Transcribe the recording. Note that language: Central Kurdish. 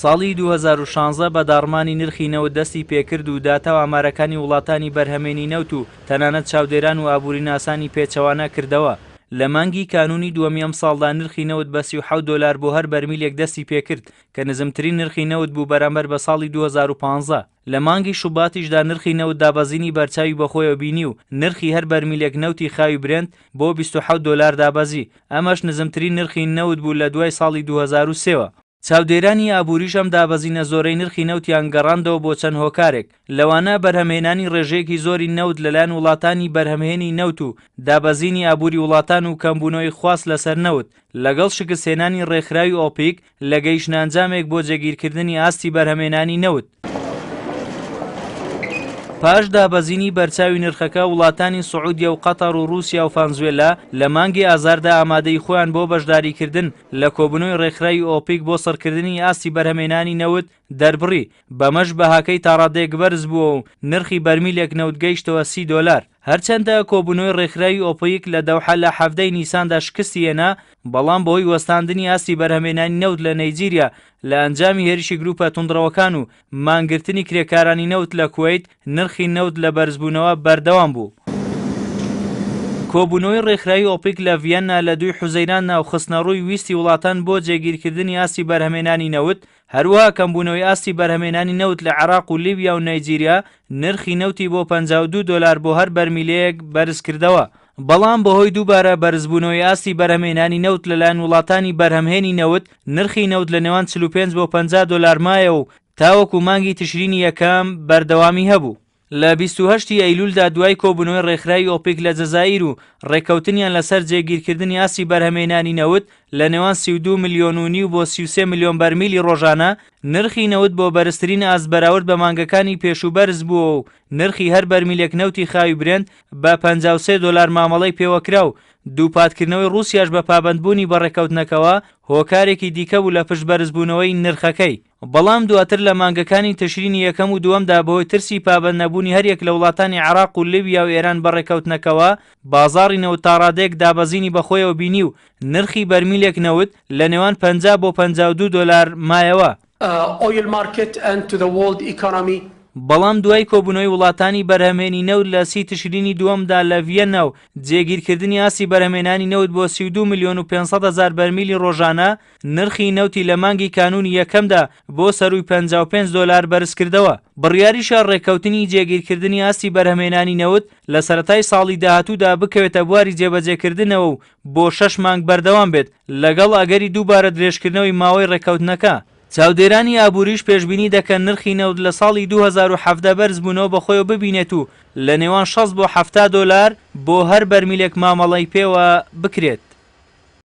ساڵی 2016 بە داڕمانی نرخی نەوت دەستی پێکرد و داتاو ئامارەکانی وڵاتانی بەرهەمێنی نەوت و تەنانەت چاودێران و ئابووریناسانی پێچەوانە کردەوە. لە مانگی کانونی دووەمی ئەم ساڵدا نرخی نەوت بە 37 دۆلار بۆ هەر بەرمیلێک دەستی پێکرد کە نزمترین نرخی نەوت بوو بەرامبەر بە ساڵی 2015. لە مانگی شوباتیشدا نرخی نەوت دابەزینی بەرچاوی بەخۆیەوە بینی و نرخی هەر بەرمیلێک نەوتی خاوی برێنت بۆ 27 دۆلار دابەزی. ئەمەش نزمترین نرخی نەوت بوو لە دوای ساڵی 2003ەوە. چاودێرانی ئابووریش ئەم دابەزینە زۆرەی نرخی نەوتیان گەڕاندەوە بۆ چەند هۆکارێک، لەوانە بەرهەمهێنانی ڕێژەیەکی زۆری نەوت لەلایەن وڵاتانی بەرهەمهێنی نەوت و دابەزینی ئابووری وڵاتان و کەمبوونەوەی خواست لەسەر نەوت لەگەڵ شکستهێنانی ڕێکخراوی ئۆپیک لە گەیشتنە ئەنجامێک بۆ جێگیرکردنی ئاستی بەرهەمهێنانی نەوت. پاش دابەزینی بەرچاوی نرخەکە وڵاتانی سعودیە و قەتەر و رووسیا و ڤەنزوێلا لە مانگی ئازاردا ئامادەی خۆیان بۆ بەشداریکردن لە کۆبوونەوەی ڕێکخراوی ئۆپیک بۆ سەرکردنی ئاستی بەرهەمهێنانی نەوت دەربڕی، بەمەش بەهاکەی تا ڕادەیەک بەرز بووە و نرخی بەرمیلێک نەوت گەیشتەوە 30 دۆلار. هەرچەندە کۆبوونەوەی ڕێکخراوی ئۆپیک لە دەوحە لە 17 نیساندا شکستی هێنا، بەڵام بەهۆی وەستاندنی ئاستی بەرهەمهێنانی نەوت لە نەیجیریا لە ئەنجامی هێرشی گروپە توندڕەوەکان و مانگرتنی کرێکارانی نەوت لە کوێیت نرخی نەوت لە بەرزبوونەوە بەردەوام بوو. کۆبوونەوەی ڕێکخراوی ئۆپیک لە ڤیەننا لە 2 حوزەیران ناوخستنەڕووی ویستی وڵاتان بۆ جێگیرکردنی ئاستی بەرهەمهێنانی نەوت، هەروەها کەمبوونەوەی ئاستی بەرهەمهێنانی نەوت لە عێراق و لیبیا و نایجیریا نرخی نەوتی بۆ 52 دۆلار بۆ هەر بەرمیلەیەک بەرز کردەوە. بەڵام بەهۆی دووبارە بەرزبوونەوەی ئاستی بەرهەمهێنانی نەوت لەلایەن وڵاتانی بەرهەمهێنی نەوت، نرخی نەوت لە نێوان 45 بۆ 50 دۆلار مایە و تاوەکو مانگی تشرینی یەکەم بەردەوامی هەبوو. لە 28 ئەیلولدا دوای کۆبوونەوەی ڕێکخراوی ئۆپیک لە جەزایر و ڕێکەوتنیان لەسەر جێگیرکردنی ئاستی بەرهەمهێنانی نەوت لە نێوان 32 ملیۆن و نیو بۆ 33 ملیۆن بەرمیلی ڕۆژانە، نرخی نەوت بۆ بەرزترین ئاست بەراورد بە مانگەکانی پێشوبەرز بووە و نرخی هەر بەرمیلێک نەوتی خاوی برێنت بە 53 دۆلار مامەڵەی پێوەکرا و دووپاتکردنەوەی رووسیاش بە پابەندبوونی بەڕێکەوتنەکەوە هۆکارێکی دیکە بوو لە پشت بەرزبوونەوەی نرخەکەی. بەڵام دواتر لە مانگەکانی تشرینی یەکەم و دووەمدا بەهۆی ترسی پابەند نەبوونی هەریەک لە وڵاتانی عێراق و لیبیا و ئێران بەڕێکەوتنەکەوە بازاڕی نەوت تا ڕادەیەک دابەزینی بەخۆیەوە بینی و نرخی بەرمیلێک نەوت لە نێوان 50 بۆ 52 دۆلار مایەوە. بەڵام دوای کۆبوونەوەی وڵاتانی بەرهەمهێنی نەوت لە 30 تشرینی دووەمدا لە ڤیەننا و جێگیرکردنی ئاستی بەرهەمهێنانی نەوت بۆ 32 ملیۆن و 500 هەزار بەرمیلی ڕۆژانە، نرخی نەوتی لە مانگی کانونی یەکەمدا بۆ سەروی 55 دۆلار بەرز کردەوە. بڕیاریشە ڕێکەوتنی جێگیرکردنی ئاستی بەرهەمهێنانی نەوت لە سەرەتای ساڵی داهاتوودا بکەوێتە بواری جێبەجێکردنەوە و بۆ 6 مانگ بەردەوام بێت لەگەڵ ئەگەری دووبارە درێژکردنەوەی ماوەی ڕێکەوتنەکە. چاودێرانی ئابووریش پێشبینی دەکەن نرخی نەوت لە ساڵی 2017 بەرز بوونەوە بەخۆیەوە ببینێت و لە نێوان 60 بۆ 70 دۆلار بۆ هەر بەرمیلێک مامەڵەی پێوە بکرێت.